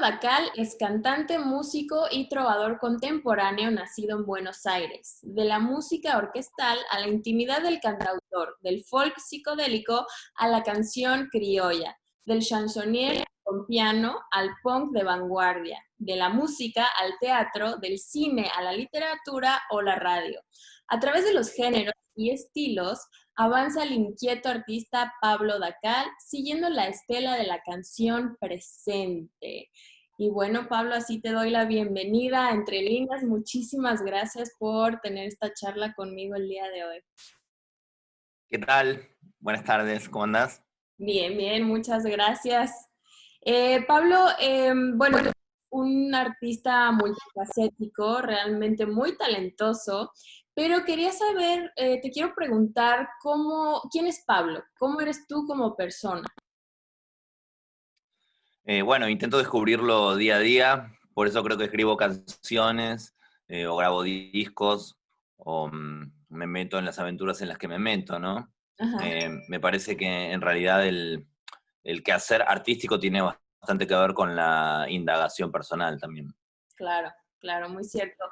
Dacal es cantante, músico y trovador contemporáneo nacido en Buenos Aires. De la música orquestal a la intimidad del cantautor, del folk psicodélico a la canción criolla, del chansonnier con piano al punk de vanguardia, de la música al teatro, del cine a la literatura o la radio. A través de los géneros y estilos, avanza el inquieto artista Pablo Dacal, siguiendo la estela de la canción presente. Y bueno, Pablo, así te doy la bienvenida a Entre Líneas. Muchísimas gracias por tener esta charla conmigo el día de hoy. ¿Qué tal? Buenas tardes, ¿cómo andás? Bien, bien, muchas gracias. Pablo, bueno, tú eres un artista multifacético, realmente muy talentoso, pero quería saber, te quiero preguntar ¿quién es Pablo? ¿Cómo eres tú como persona? Bueno, intento descubrirlo día a día, por eso creo que escribo canciones o grabo discos o me meto en las aventuras en las que me meto, ¿no? Ajá. Me parece que en realidad el quehacer artístico tiene bastante que ver con la indagación personal también. Claro, claro, muy cierto.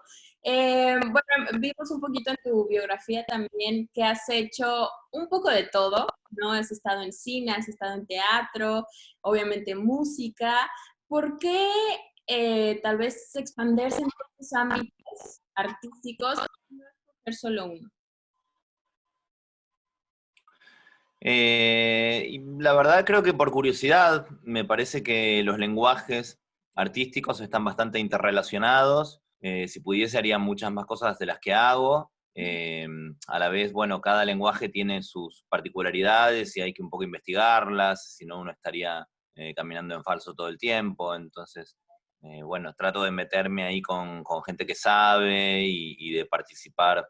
Bueno, vimos un poquito en tu biografía también que has hecho un poco de todo, ¿no? Has estado en cine, has estado en teatro, obviamente música. ¿Por qué tal vez expandirse en otros ámbitos artísticos y no escoger solo uno? Y la verdad creo que por curiosidad, me parece que los lenguajes artísticos están bastante interrelacionados. Si pudiese haría muchas más cosas de las que hago. A la vez, bueno, cada lenguaje tiene sus particularidades y hay que un poco investigarlas, si no uno estaría caminando en falso todo el tiempo. Entonces, bueno, trato de meterme ahí con gente que sabe y de participar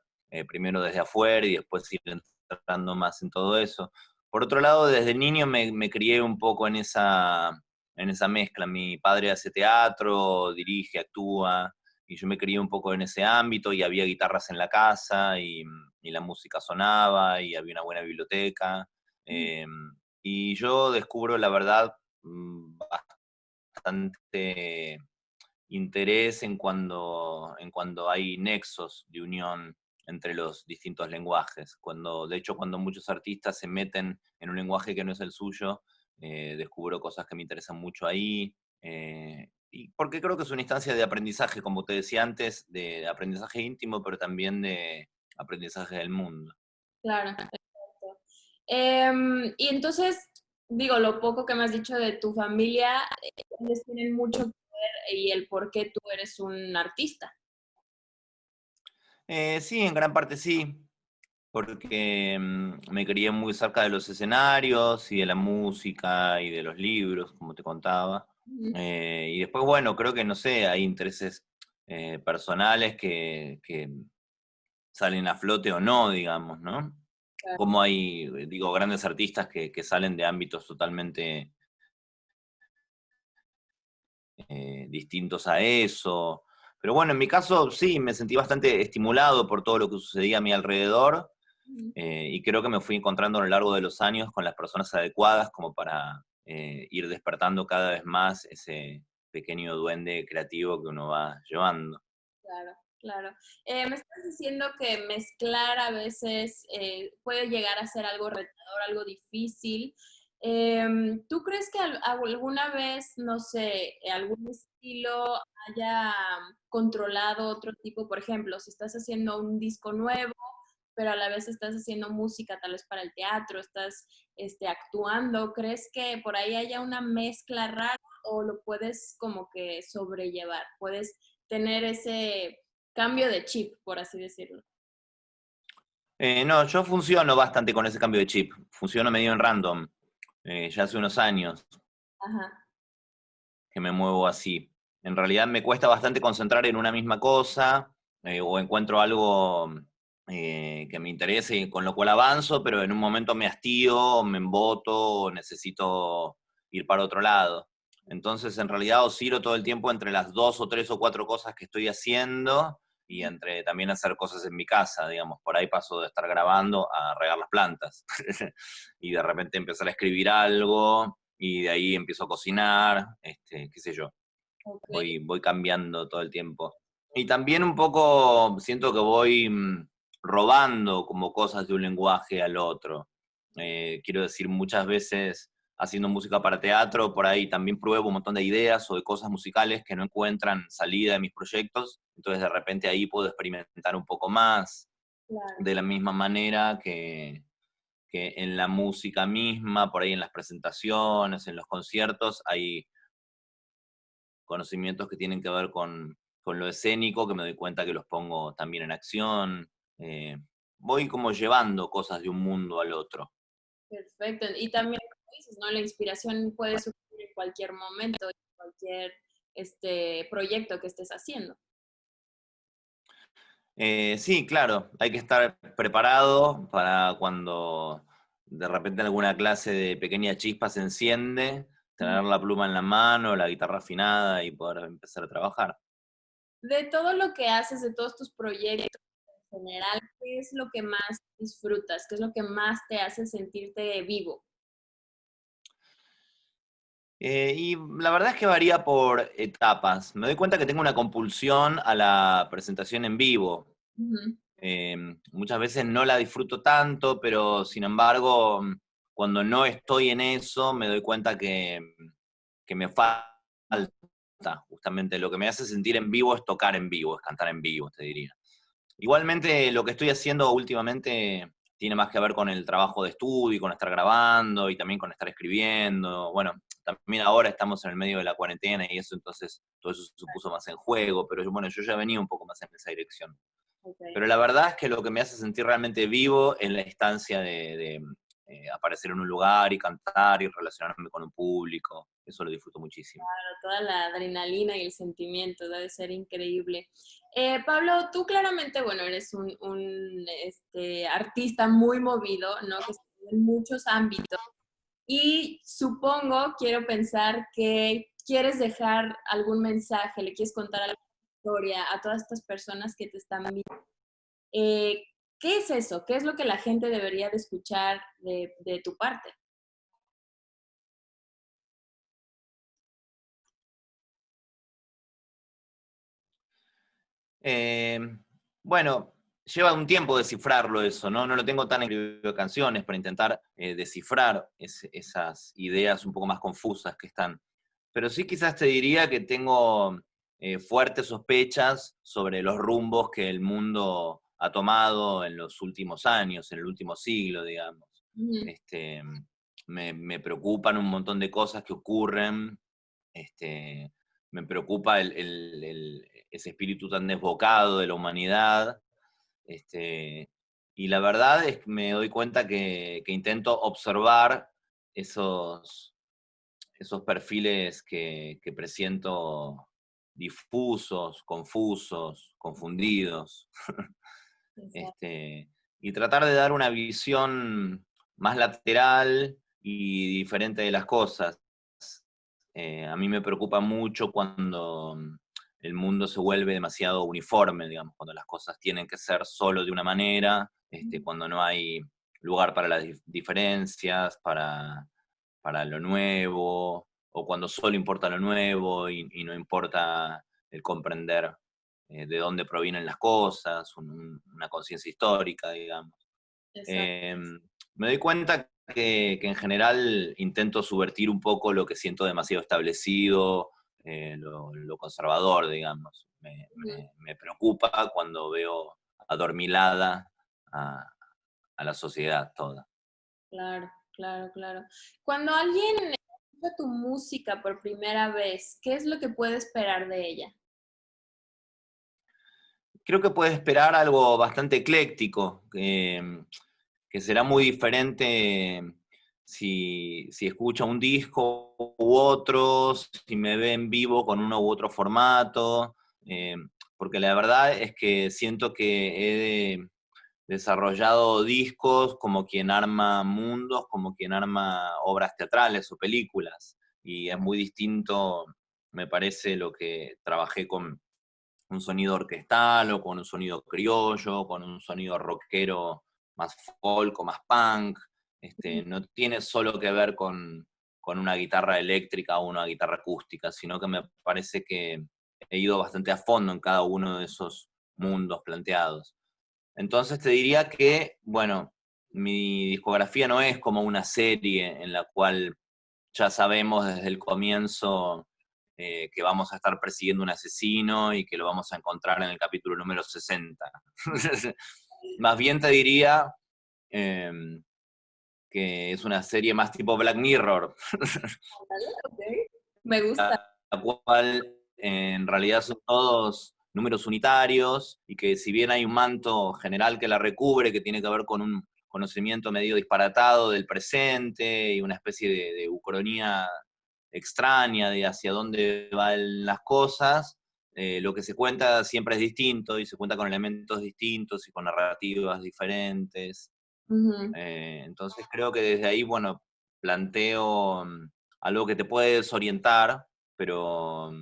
primero desde afuera y después ir entrando más en todo eso. Por otro lado, desde niño me crié un poco en esa mezcla. Mi padre hace teatro, dirige, actúa, y yo me crié un poco en ese ámbito y había guitarras en la casa y la música sonaba y había una buena biblioteca. Eh, y yo descubro, la verdad, bastante interés en cuando hay nexos de unión entre los distintos lenguajes. De hecho, cuando muchos artistas se meten en un lenguaje que no es el suyo, descubro cosas que me interesan mucho ahí. Y porque creo que es una instancia de aprendizaje, como te decía antes, de aprendizaje íntimo, pero también de aprendizaje del mundo. Claro, exacto. Y entonces, digo, lo poco que me has dicho de tu familia, ellos tienen mucho que ver y el por qué tú eres un artista. Sí, en gran parte sí. Porque me crié muy cerca de los escenarios y de la música y de los libros, como te contaba. Ujú. Y después, bueno, creo que, no sé, hay intereses personales que salen a flote o no, digamos, ¿no? Claro. Como hay, digo, grandes artistas que salen de ámbitos totalmente distintos a eso. Pero bueno, en mi caso sí, me sentí bastante estimulado por todo lo que sucedía a mi alrededor. Ujú. Y creo que me fui encontrando a lo largo de los años con las personas adecuadas como para ir despertando cada vez más ese pequeño duende creativo que uno va llevando. Claro, claro. Me estás diciendo que mezclar a veces puede llegar a ser algo retador, algo difícil. ¿Tú crees que alguna vez, no sé, algún estilo haya controlado otro tipo? Por ejemplo, si estás haciendo un disco nuevo, pero a la vez estás haciendo música tal vez para el teatro, estás actuando, ¿crees que por ahí haya una mezcla rara o lo puedes como que sobrellevar? ¿Puedes tener ese cambio de chip, por así decirlo? No, yo funciono bastante con ese cambio de chip. Funciono medio en random. Ya hace unos años Ajá, que me muevo así. En realidad me cuesta bastante concentrar en una misma cosa o encuentro algo que me interese y con lo cual avanzo, pero en un momento me hastío, me emboto o necesito ir para otro lado. Entonces, en realidad oscilo todo el tiempo entre las dos o tres o cuatro cosas que estoy haciendo y entre también hacer cosas en mi casa, digamos. Por ahí paso de estar grabando a regar las plantas y de repente empezar a escribir algo y de ahí empiezo a cocinar, qué sé yo. Ok, voy cambiando todo el tiempo. Y también un poco siento que voy robando como cosas de un lenguaje al otro. Quiero decir, muchas veces haciendo música para teatro, por ahí también pruebo un montón de ideas o de cosas musicales que no encuentran salida en mis proyectos, entonces de repente ahí puedo experimentar un poco más, claro. de la misma manera que en la música misma, por ahí en las presentaciones, en los conciertos, hay conocimientos que tienen que ver con lo escénico, que me doy cuenta que los pongo también en acción. Eh, Voy como llevando cosas de un mundo al otro. Perfecto. Y también, como dices, ¿no? La inspiración puede surgir en cualquier momento, en cualquier proyecto que estés haciendo. Sí, claro, hay que estar preparado para cuando de repente alguna clase de pequeña chispa se enciende, Ujú. tener la pluma en la mano, la guitarra afinada y poder empezar a trabajar. De todo lo que haces, de todos tus proyectos en general, ¿qué es lo que más disfrutas? ¿Qué es lo que más te hace sentirte vivo? Y la verdad es que varía por etapas. Me doy cuenta que tengo una compulsión a la presentación en vivo. Ujú. Muchas veces no la disfruto tanto, pero sin embargo, cuando no estoy en eso, me doy cuenta que me falta. Justamente lo que me hace sentir en vivo es tocar en vivo, es cantar en vivo, te diría. Igualmente, lo que estoy haciendo últimamente tiene más que ver con el trabajo de estudio y con estar grabando y también con estar escribiendo. Bueno, también ahora estamos en el medio de la cuarentena y eso, entonces todo eso se puso más en juego, pero bueno, yo ya venía un poco más en esa dirección. Ok. Pero la verdad es que lo que me hace sentir realmente vivo es la instancia de aparecer en un lugar y cantar y relacionarme con un público. Eso lo disfruto muchísimo. Toda la adrenalina y el sentimiento, debe ser increíble. Pablo, tú claramente, bueno, eres un artista muy movido, ¿no? Que está en muchos ámbitos. Y supongo, quiero pensar que quieres dejar algún mensaje, le quieres contar alguna historia a todas estas personas que te están viendo. Eh, ¿Qué es eso? ¿Qué es lo que la gente debería de escuchar de tu parte? Eh, bueno, lleva un tiempo descifrarlo eso, ¿no? No lo tengo tan escrito de canciones para intentar descifrar esas ideas un poco más confusas que están. Pero sí quizás te diría que tengo fuertes sospechas sobre los rumbos que el mundo ha tomado en los últimos años, en el último siglo, digamos. Ujú. Este, me preocupan un montón de cosas que ocurren. Este, Me preocupa ese espíritu tan desbocado de la humanidad. Este, y la verdad es que me doy cuenta que intento observar esos, esos perfiles que presiento difusos, confusos, confundidos, Exacto. este, y tratar de dar una visión más lateral y diferente de las cosas. A mí me preocupa mucho cuando el mundo se vuelve demasiado uniforme, digamos, cuando las cosas tienen que ser solo de una manera, cuando no hay lugar para las diferencias, para lo nuevo, o cuando solo importa lo nuevo y no importa el comprender de dónde provienen las cosas, una conciencia histórica, digamos. Exacto. Eh, Me doy cuenta que en general intento subvertir un poco lo que siento demasiado establecido, lo conservador, digamos. Ujú. Me preocupa cuando veo adormilada a, a la sociedad toda. Claro, claro, claro. Cuando alguien escucha tu música por primera vez, ¿qué es lo que puede esperar de ella? Creo que puede esperar algo bastante ecléctico, que será muy diferente si escucha un disco u otro, si me ve en vivo con uno u otro formato, eh, porque la verdad es que siento que he desarrollado discos como quien arma mundos, como quien arma obras teatrales o películas, y es muy distinto, me parece, lo que trabajé con un sonido orquestal o con un sonido criollo, con un sonido rockero más folk o más punk. No tiene solo que ver con con una guitarra eléctrica o una guitarra acústica, sino que me parece que he ido bastante a fondo en cada uno de esos mundos planteados. Entonces te diría que, bueno, mi discografía no es como una serie en la cual ya sabemos desde el comienzo que vamos a estar persiguiendo un asesino y que lo vamos a encontrar en el capítulo número 60. Más bien te diría eh, que es una serie más tipo Black Mirror, Okay. Me gusta. la cual en realidad son todos números unitarios y que si bien hay un manto general que la recubre, que tiene que ver con un conocimiento medio disparatado del presente y una especie de ucronía extraña de hacia dónde van las cosas, lo que se cuenta siempre es distinto y se cuenta con elementos distintos y con narrativas diferentes. Ujú. Entonces creo que desde ahí, bueno, planteo algo que te puede desorientar, pero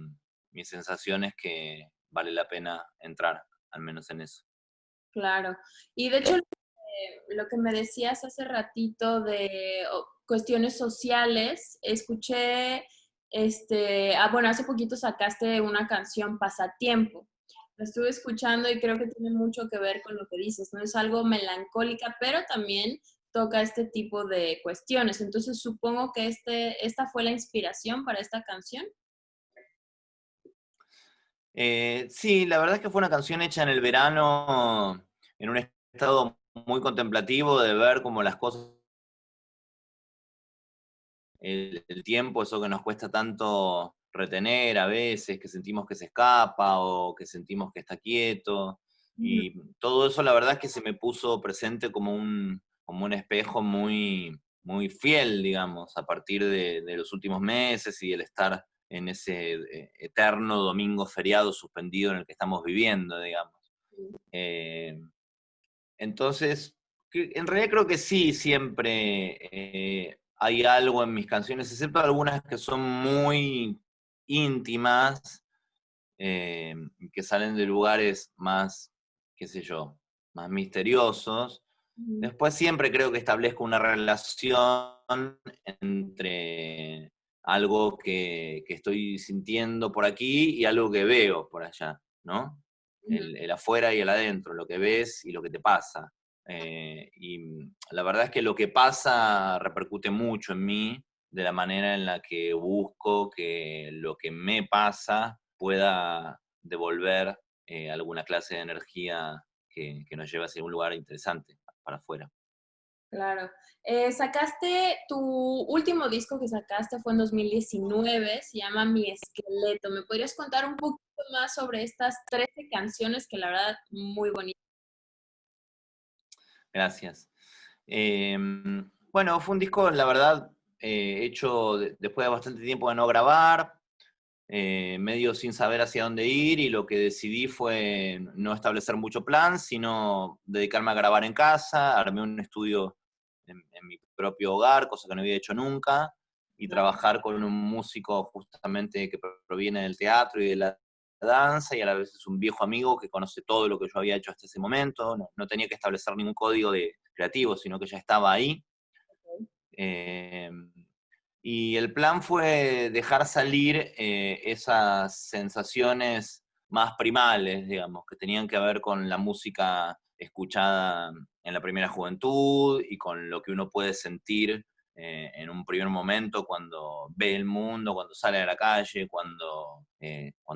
mi sensación es que vale la pena entrar, al menos en eso. Claro. Y de hecho, lo que me decías hace ratito de cuestiones sociales, escuché, bueno, hace poquito sacaste una canción, Pasatiempo. La estuve escuchando y creo que tiene mucho que ver con lo que dices, ¿no? Es algo melancólica, pero también toca este tipo de cuestiones. Entonces, supongo que esta fue la inspiración para esta canción. Sí, la verdad es que fue una canción hecha en el verano, en un estado muy contemplativo de ver cómo las cosas, el tiempo, eso que nos cuesta tanto retener a veces, que sentimos que se escapa o que sentimos que está quieto. Ujú. Y todo eso la verdad es que se me puso presente como un espejo muy, muy fiel, digamos, a partir de los últimos meses y el estar en ese eterno domingo feriado suspendido en el que estamos viviendo, digamos. Eh, entonces, en realidad creo que sí, siempre hay algo en mis canciones, excepto algunas que son muy íntimas, que salen de lugares más, qué sé yo, más misteriosos. Ujú. Después siempre creo que establezco una relación entre algo que estoy sintiendo por aquí y algo que veo por allá, ¿no? Ujú. El afuera y el adentro, lo que ves y lo que te pasa. Y la verdad es que lo que pasa repercute mucho en mí, de la manera en la que busco que lo que me pasa pueda devolver alguna clase de energía que nos lleve hacia un lugar interesante para afuera. Claro. Sacaste tu último disco que sacaste fue en 2019, se llama Mi Esqueleto. ¿Me podrías contar un poquito más sobre estas 13 canciones que la verdad muy bonitas? Gracias. Bueno, fue un disco, la verdad, hecho después de bastante tiempo de no grabar, medio sin saber hacia dónde ir, y lo que decidí fue no establecer mucho plan, sino dedicarme a grabar en casa. Armé un estudio en mi propio hogar, cosa que no había hecho nunca, y trabajar con un músico justamente que proviene del teatro y de la danza, y a la vez es un viejo amigo que conoce todo lo que yo había hecho hasta ese momento. No tenía que establecer ningún código creativo, sino que ya estaba ahí. Eh, y el plan fue dejar salir esas sensaciones más primales, digamos, que tenían que ver con la música escuchada en la primera juventud y con lo que uno puede sentir en un primer momento cuando ve el mundo, cuando sale a la calle, cuando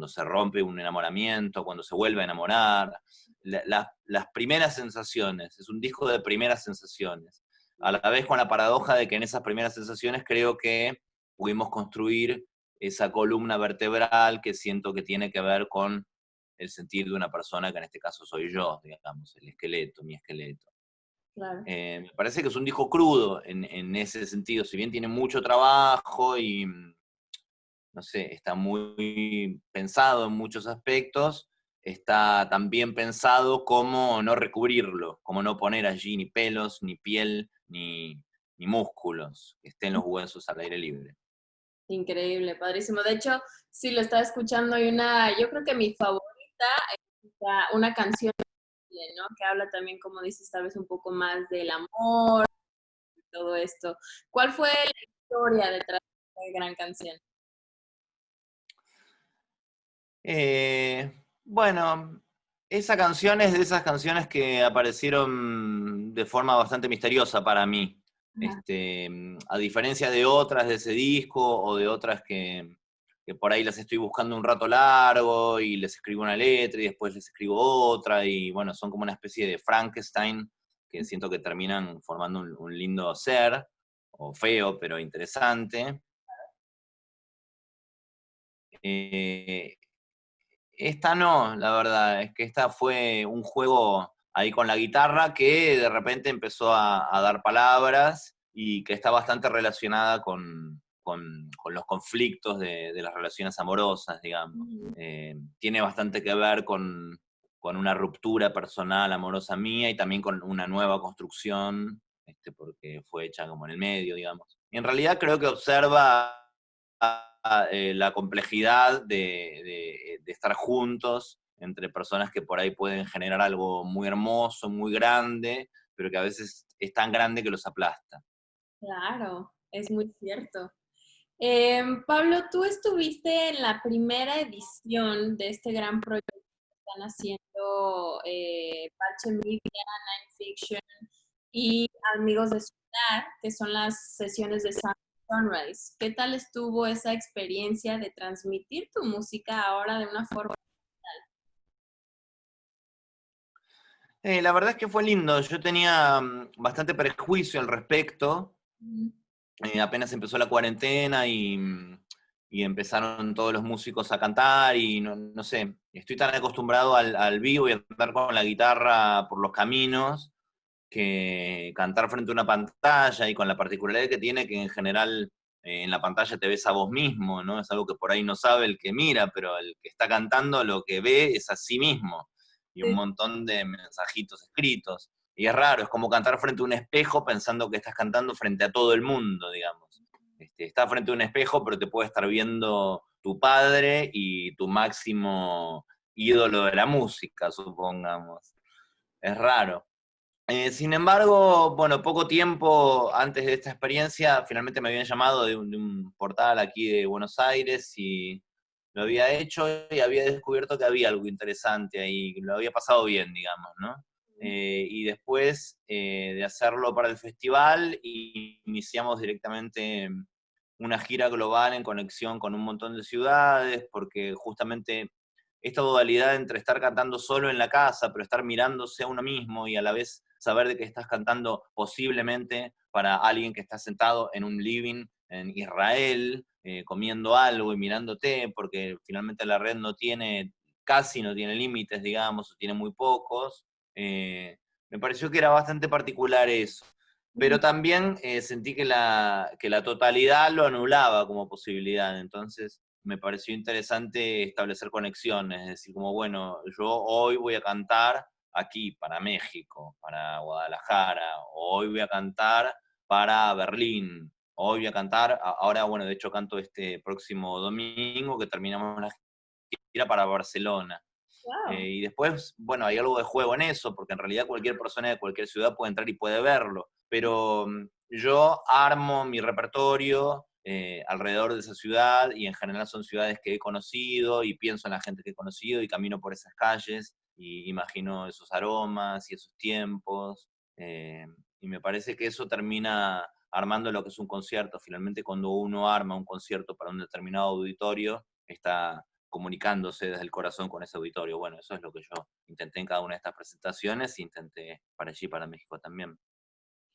se rompe un enamoramiento, cuando se vuelve a enamorar. Las primeras sensaciones, es un disco de primeras sensaciones, a la vez con la paradoja de que en esas primeras sensaciones creo que pudimos construir esa columna vertebral que siento que tiene que ver con el sentir de una persona, que en este caso soy yo, digamos, el esqueleto, mi esqueleto. Claro. Me parece que es un disco crudo en ese sentido, si bien tiene mucho trabajo y, no sé, está muy pensado en muchos aspectos, está también pensado cómo no recubrirlo, cómo no poner allí ni pelos, ni piel, ni músculos, que estén los huesos al aire libre. Increíble, padrísimo. De hecho, sí lo estaba escuchando, hay una, yo creo que mi favorita es una canción, ¿no? Que habla también, como dices, tal vez un poco más del amor y todo esto. ¿Cuál fue la historia detrás? gran canción. Bueno, esa canción es de esas canciones que aparecieron de forma bastante misteriosa para mí. Ajá. A diferencia de otras de ese disco o de otras que por ahí las estoy buscando un rato largo y les escribo una letra y después les escribo otra y bueno, son como una especie de Frankenstein que siento que terminan formando un lindo ser, o feo, pero interesante. Eh, Esta no, la verdad, es que esta fue un juego ahí con la guitarra que de repente empezó a dar palabras y que está bastante relacionada con los conflictos de las relaciones amorosas, digamos. Ujú. Tiene bastante que ver con una ruptura personal amorosa mía y también con una nueva construcción, porque fue hecha como en el medio, digamos. Y en realidad creo que observa la complejidad de estar juntos entre personas que por ahí pueden generar algo muy hermoso, muy grande, pero que a veces es tan grande que los aplasta. Claro, es muy cierto. Pablo, tú estuviste en la primera edición de este gran proyecto que están haciendo Parche Media, Nine Fiction y Amigos de Ciudad, que son las sesiones de Sunrise. ¿Qué tal estuvo esa experiencia de transmitir tu música ahora de una forma? La verdad es que fue lindo, yo tenía bastante prejuicio al respecto. Apenas empezó la cuarentena y empezaron todos los músicos a cantar y no sé, estoy tan acostumbrado al vivo y a andar con la guitarra por los caminos que cantar frente a una pantalla y con la particularidad que tiene que en general en la pantalla te ves a vos mismo, ¿no? Es algo que por ahí no sabe el que mira, pero el que está cantando lo que ve es a sí mismo y un Sí. montón de mensajitos escritos. Y es raro, es como cantar frente a un espejo pensando que estás cantando frente a todo el mundo, digamos. Estás frente a un espejo, pero te puede estar viendo tu padre y tu máximo ídolo de la música, supongamos. Es raro. Sin embargo, bueno, poco tiempo antes de esta experiencia, finalmente me habían llamado de un portal aquí de Buenos Aires y lo había hecho y había descubierto que había algo interesante ahí, lo había pasado bien, digamos, ¿no? Y después de hacerlo para el festival, iniciamos directamente una gira global en conexión con un montón de ciudades, porque justamente esta dualidad entre estar cantando solo en la casa, pero estar mirándose a uno mismo y a la vez saber de que estás cantando posiblemente para alguien que está sentado en un living en Israel, comiendo algo y mirándote, porque finalmente la red casi no tiene límites, digamos, o tiene muy pocos. Me pareció que era bastante particular eso. Pero también sentí que la totalidad lo anulaba como posibilidad. Entonces me pareció interesante establecer conexiones, es decir, como, bueno, yo hoy voy a cantar aquí para México, para Guadalajara, o hoy voy a cantar para Berlín, hoy voy a cantar, ahora, bueno, de hecho canto este próximo domingo que terminamos la gira para Barcelona. Wow. Y después, bueno, hay algo de juego en eso, porque en realidad cualquier persona de cualquier ciudad puede entrar y puede verlo, pero yo armo mi repertorio alrededor de esa ciudad y en general son ciudades que he conocido y pienso en la gente que he conocido y camino por esas calles y imagino esos aromas y esos tiempos eh, y me parece que eso termina armando lo que es un concierto. Finalmente cuando uno arma un concierto para un determinado auditorio, está comunicándose desde el corazón con ese auditorio. Bueno, eso es lo que yo intenté en cada una de estas presentaciones e intenté para allí, para México también.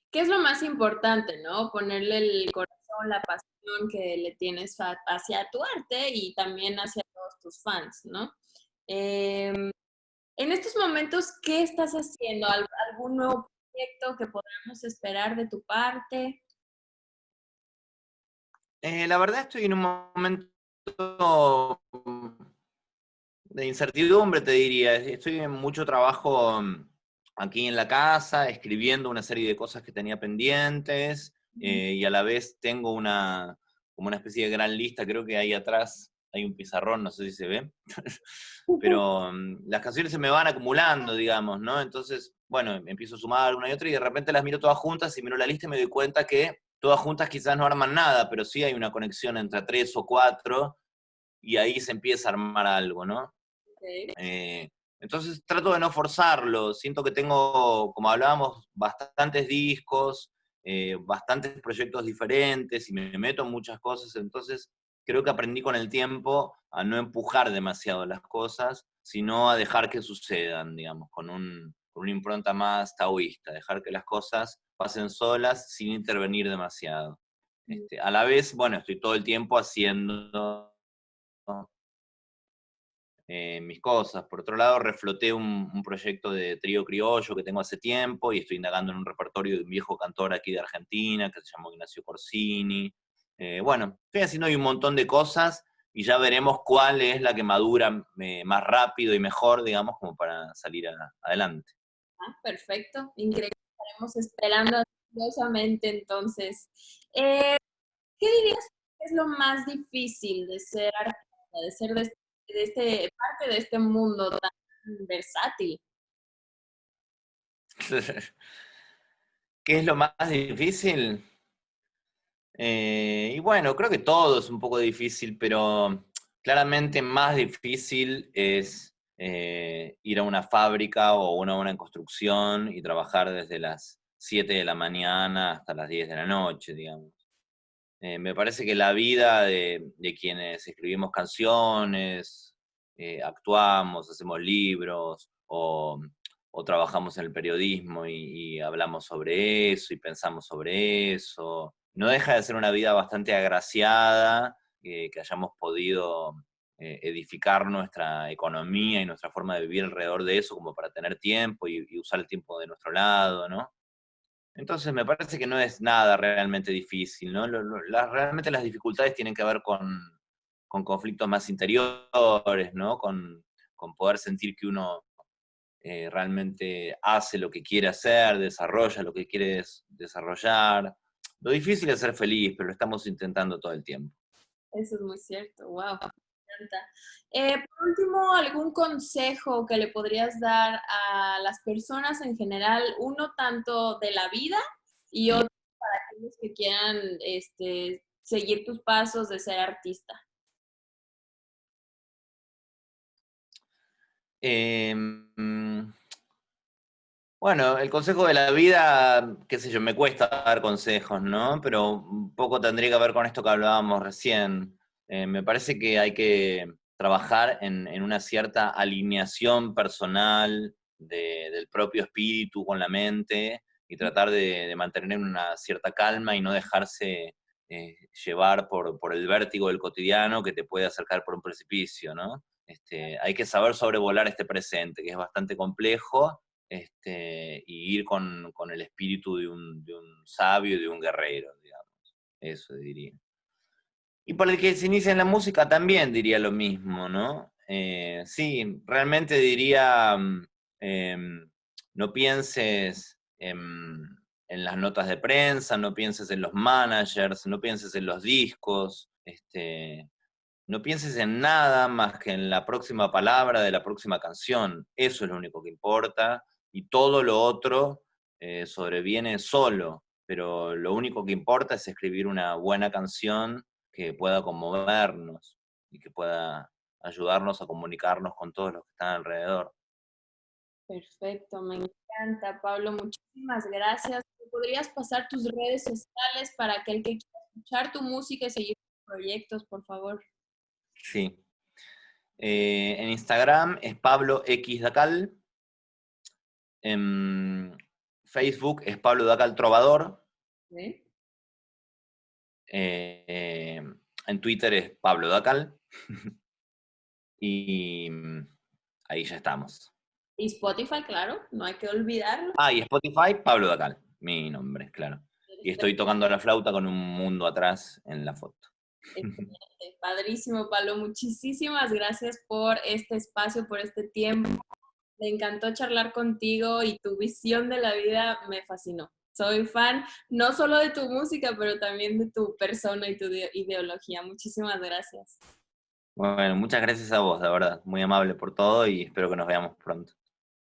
¿Qué es lo más importante, no? Ponerle el corazón, la pasión que le tienes hacia tu arte y también hacia todos tus fans, ¿no? En estos momentos, ¿qué estás haciendo? ¿Algún nuevo proyecto que podamos esperar de tu parte? La verdad estoy en un momento de incertidumbre, te diría. Estoy en mucho trabajo aquí en la casa, escribiendo una serie de cosas que tenía pendientes, y a la vez tengo como una especie de gran lista, creo que ahí atrás hay un pizarrón, no sé si se ve, pero las canciones se me van acumulando, digamos, ¿no? Entonces, bueno, empiezo a sumar una y otra y de repente las miro todas juntas y miro la lista y me doy cuenta que todas juntas quizás no arman nada, pero sí hay una conexión entre 3 o 4 y ahí se empieza a armar algo, ¿no? Ok. Entonces trato de no forzarlo, siento que tengo, como hablábamos, bastantes discos, bastantes proyectos diferentes y me meto en muchas cosas, entonces creo que aprendí con el tiempo a no empujar demasiado las cosas, sino a dejar que sucedan, digamos, con una impronta más taoísta, dejar que las cosas pasen solas sin intervenir demasiado. A la vez, bueno, estoy todo el tiempo haciendo mis cosas. Por otro lado, refloté un proyecto de trío criollo que tengo hace tiempo y estoy indagando en un repertorio de un viejo cantor aquí de Argentina que se llamó Ignacio Corsini. Bueno, estoy haciendo ahí un montón de cosas y ya veremos cuál es la que madura más rápido y mejor, digamos, como para salir adelante. Ah, perfecto, increíble. Estaremos esperando ansiosamente entonces. ¿Qué dirías que es lo más difícil de ser artista, de ser parte de este mundo tan versátil? ¿Qué es lo más difícil? Y bueno, creo que todo es un poco difícil, pero claramente más difícil es ir a una fábrica o una en construcción y trabajar desde las 7 de la mañana hasta las 10 de la noche, digamos. Me parece que la vida de quienes escribimos canciones, actuamos, hacemos libros o trabajamos en el periodismo y hablamos sobre eso y pensamos sobre eso, no deja de ser una vida bastante agraciada, que hayamos podido edificar nuestra economía y nuestra forma de vivir alrededor de eso como para tener tiempo y usar el tiempo de nuestro lado, ¿no? Entonces me parece que no es nada realmente difícil, ¿no? Realmente las dificultades tienen que ver con conflictos más interiores, ¿no? Con poder sentir que uno realmente hace lo que quiere hacer, desarrolla lo que quiere desarrollar. Lo difícil es ser feliz, pero lo estamos intentando todo el tiempo. Eso es muy cierto, wow, me encanta. Por último, ¿algún consejo que le podrías dar a las personas en general, uno tanto de la vida y otro para aquellos que quieran seguir tus pasos de ser artista? Eh, mm, Bueno, el consejo de la vida, qué sé yo, me cuesta dar consejos, ¿no? Pero un poco tendría que ver con esto que hablábamos recién. Me parece que hay que trabajar en una cierta alineación personal del propio espíritu con la mente y tratar de mantener una cierta calma y no dejarse llevar por el vértigo del cotidiano que te puede acercar por un precipicio, ¿no? Hay que saber sobrevolar este presente, que es bastante complejo, y ir con el espíritu de un sabio y de un guerrero, digamos. Eso diría. Y para el que se inicia en la música también diría lo mismo, ¿no? Sí, realmente diría, no pienses en las notas de prensa, no pienses en los managers, no pienses en los discos, no pienses en nada más que en la próxima palabra de la próxima canción. Eso es lo único que importa y todo lo otro sobreviene solo. Pero lo único que importa es escribir una buena canción que pueda conmovernos y que pueda ayudarnos a comunicarnos con todos los que están alrededor. Perfecto, me encanta, Pablo. Muchísimas gracias. ¿Me podrías pasar tus redes sociales para aquel que quiera escuchar tu música y seguir tus proyectos, por favor? Sí. En Instagram es Pablo X Dacal. En Facebook es Pablo Dacal Trovador. ¿Sí? Eh, en Twitter es Pablo Dacal. Y ahí ya estamos. Y Spotify, claro, no hay que olvidarlo. Ah, y Spotify, Pablo Dacal, mi nombre, claro. Y estoy tocando la flauta con un mundo atrás en la foto. Excelente, padrísimo, Pablo. Muchísimas gracias por este espacio, por este tiempo. Me encantó charlar contigo y tu visión de la vida me fascinó. Soy fan no solo de tu música, pero también de tu persona y tu ideología. Muchísimas gracias. Bueno, muchas gracias a vos, de verdad. Muy amable por todo y espero que nos veamos pronto.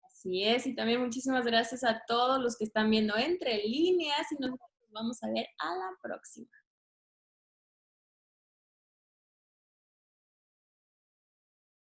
Así es, y también muchísimas gracias a todos los que están viendo Entre Líneas y nos vamos a ver a la próxima.